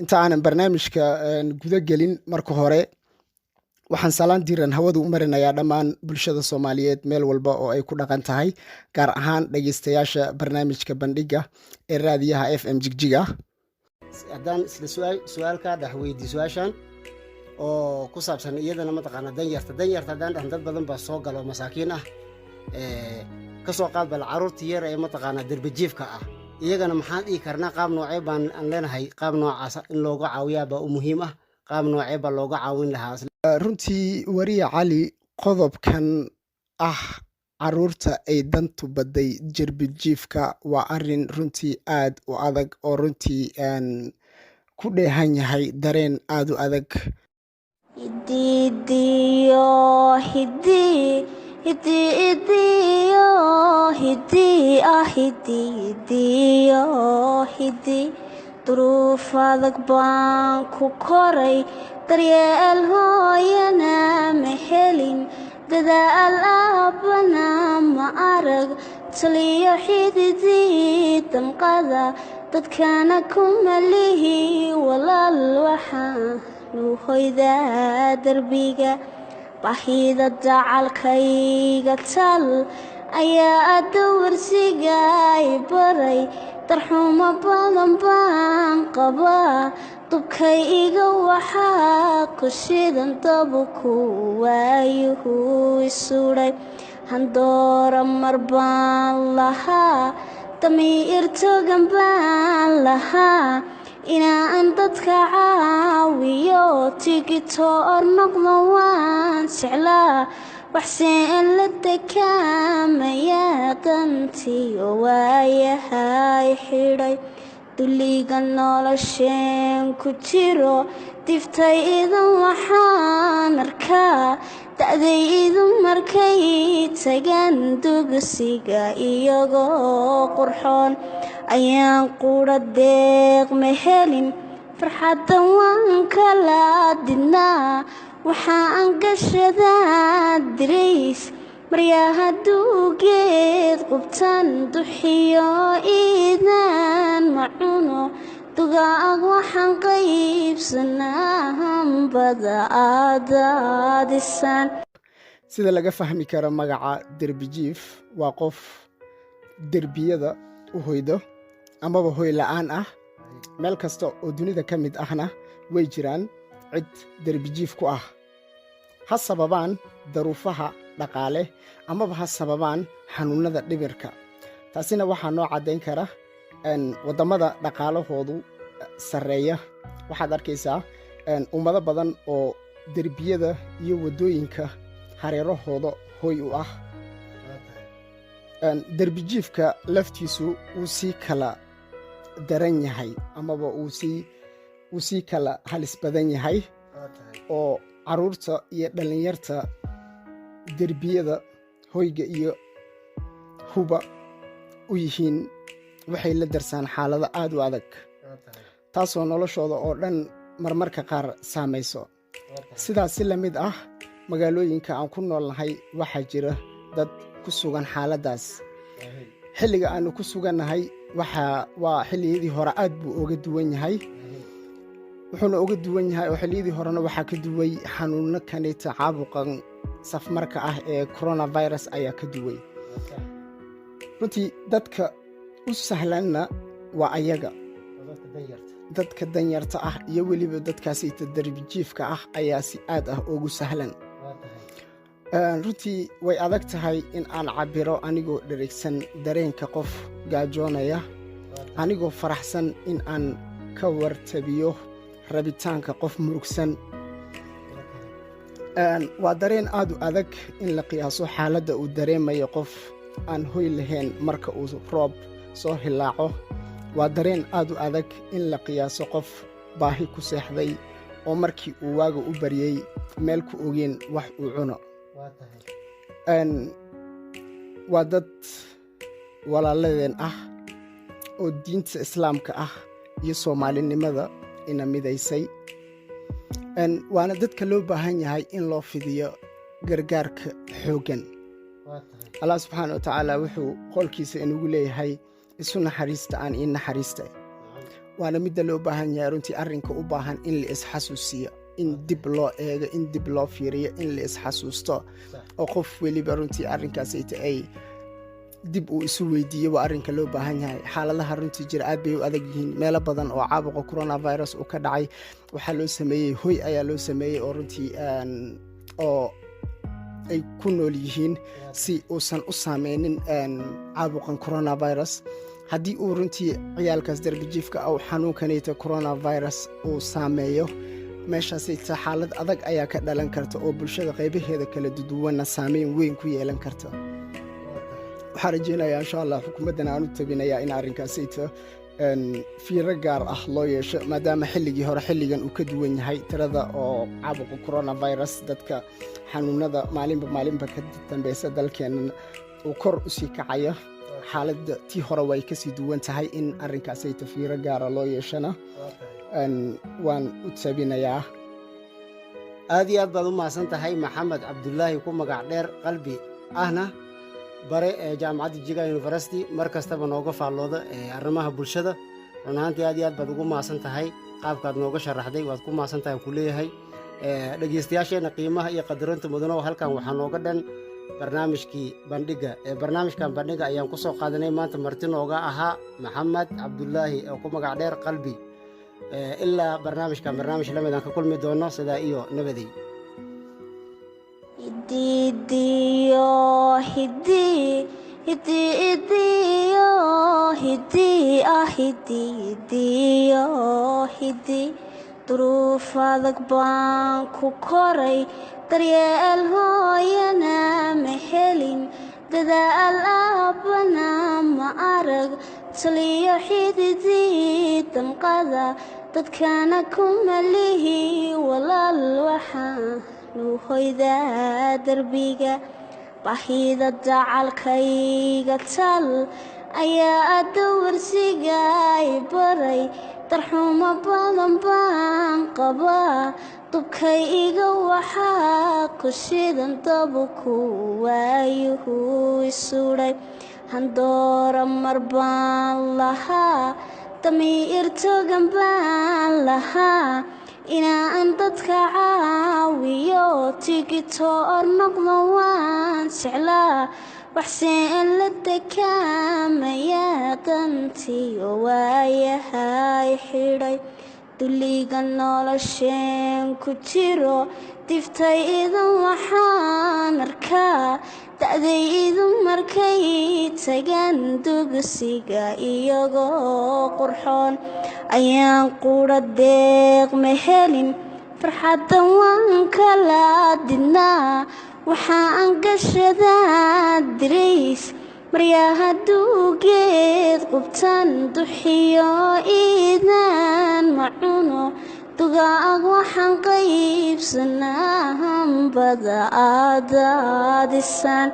inta aanan barnaamijka guda gelin marka hore waxaan salaan diiran hawada u marinayaa dhammaan bulshada Soomaaliyeed meel walba oo ay ku dhaqan tahay gaar ahaan dhageystayaasha barnaamijka bandhiga ee raadiyaha FM Jigjiga. Haddaan isla su'aalka dhaxweydii su'aashan oo ku saabsan iyadana mataqaana danyarta haddaan dhahan dad badan baa soo galo masaakiin ah ka soo qaad bal caruurta yar ee mataqaana derbijiifka ah iyagana maxaan dhigi karnaa qaab noocee baan aan leenahay qaab noocaas in looga caawiyaa baa muhiim ah qaab noocee baa looga caawin lahaa runtii wariye cali qodobkan ah caruurta ay dantu baday derbijiifka waa arin runtii aad u adag oo runtii ku dheehan yahay dareen aad u adag duruuf adag baan ku koray daryeel hooyana ma helin dadaal aabbana ma arag taliyo xididii damqada dadkana kuma lihi walaal waxaan u hoydaa derbiga baahida dacalkayga tal ayaa dawarsiga i baray darxumo badan baan qabaa dubkay iga waxaa ku shidan dabuku waayuhu isuudhay handoora mar baan lahaa damiir togan baan lahaa inaan dadka caawiyo tigitoor noqdo waan jeclaa waxseen la dekaamaya dantiyo waayahay xidhay duliga nolosheen ku jiro diftay idan waxaan arkaa da'day idan markay tagaan dugsiga iyagoo qurxoon ayaan qura deeq ma helin farxadda waan kala didnaa waxaan gashadaa dirays maryaha duugeed qubtan duxiyo iidaan macuno dugaag waxaan qaybsanaa hambada aadaadisaan sida laga fahmi karo magaca derbijiif waa qof derbiyada u hoydo amaba hoy la'aan ah meel kasta oo dunida ka mid ahna way jiraan cid derbijiif ku ah ha sababaan daruufaha dhaqaale amaba ha sababaan xanuunada dhibirka taasina waxaa noo caddayn kara waddamada dhaqaalahoodu sarreeya waxaad arkaysaa ummado badan oo derbiyada iyo waddooyinka hareerahooda hoy u ah derbijiifka laftiisu wuu sii kala daran yahay amaba uu sii kala halis badan yahay oo caruurta iyo dhallinyarta derbiyada hoyga iyo huba u yihiin waxay la darsaan xaalado aad u adag taasoo noloshooda oo dhan marmarka qaar saamayso sidaas si la mid ah magaalooyinka aan ku noolnahay waxaa jira dad ku sugan xaaladdaas xilliga aanu ku sugannahay waa xilliyadii hore aad buu uga duwan yahay wuxuuna uga duwan yahay oo xilliyadii horena waxaa ka duway xanuuno kanita caabuqan safmarka ah ee coronavirus ayaa ka duway runtii dadka u sahlanna waa ayaga dadka danyarta ah iyo weliba dadkaasita derbijiifka ah ayaa si aad ah ugu sahlan runtii way adag tahay in aan cabiro anigoo dherigsan dareenka qof gaajoonaya anigoo faraxsan in aan ka wartabiyo rabitaanka qof murugsan waa dareen aad u adag in la qiyaaso xaaladda uu dareemayo qof aan hoy lahayn marka uu roob soo hilaaco waa dareen aad u adag in la qiyaaso qof baahi ku seexday oo markii uu waaga u baryey meel ku ogeen wax uu cuno waa dad walaaladeen ah oo diinta islaamka ah iyo soomaalinimada ina midaysay waana dadka loo baahan yahay in loo fidiyo gargaarka xooggan allah subxaana wa tacaala wuxuu qolkiisa inugu leeyahay isu naxariista aan ii naxariista waana midda loo baahan yahay runtii arrinka u baahan in la isxasuusiyo in dib loo eego in dib loo fiiriyo in la isxasuusto oo qof weliba runtii arrinkaasayta ay dib uu isu weydiiyo waa arrinka loo baahan yahay xaaladaha runtii jira aad bay u adag yihiin meelo badan oo caabuqa coronavirus uu ka dhacay waxaa loo sameeyey hoy ayaa loo sameeyey oo runtii oo ay ku nool yihiin si uusan u saameynin caabuqan coronavirus haddii uu runtii ciyaalkaas darbijiifka au xanuunkanayta coronavirus uu saameeyo meeshaasayta xaalad adag ayaa ka dhalan karta oo bulshada qaybaheeda kala duduwanna saameyn weyn ku yeelan karta waxaan rajeynayaa insha allah xukuumaddan aan u tabinayaa in arrinkaasayta fiiro gaar ah loo yeesho maadaama xilligii hore xilligan uu ka duwan yahay tirada oo caabuqa coronavirus dadka xanuunada maalinba ka dambeysa dalkeennan uu kor u sii kacayo xaaladda tii hore way kasii duwan tahay in arrinkaasayta fiiro gaara loo yeeshana waan u tabinayaa aad iyo aad baad u mahadsan tahay maxamed cabdulaahi ku magac dheer qalbi ahna bare ee jaamacadda JIGJIGA University mar kastaba nooga faallooda arrimaha bulshada run ahaantii aad iyo aad baad ugu mahadsan tahay qaabkaad nooga sharaxday waad ku mahadsan tahay ku leeyahay dhegeystayaasheena qiimaha iyo qadarinta mudano halkan waxaa nooga dhan barnaamijkii bandhiga barnaamijkan bandhiga ayaan ku soo qaadanay maanta marti nooga ahaa maxamed cabdulaahi oo ku magac dheer qalbi ilaa barnaamijkan barnaamij lamid aan ka kulmi doono sidaa iyo nabaday duruuf adag baan ku koray daryeel hooyana ma helin dadaal aabbana ma arag taliyo xididii danqada dadkana kuma lihi walaal waxaanu hoydaa derbiga baahida dacalkayga tal ayaa dawarsiga i baray darxumo badan baan qabaa dubkay iga waxaa ku shidan dabuku waayuhu isudhay handoora mar baan lahaa damiir togan baan lahaa inaan dadka caawiyo tigitoor noqdo waan jeclaa waxseen la dekaamaya dantiyo waayahay xidhay duliga nolosheen ku jiro diftay idan waxaan arkaa da'day idan markay tagaan dugsiga iyagoo qurxoon ayaan qura deeq ma helin farxaddan waan kala didnaa waxaan gashadaa dirays maryaha duugeed qubtan duxiyo iidaan macuno dugaag waxaan qaybsanaa hambada aadaadisaan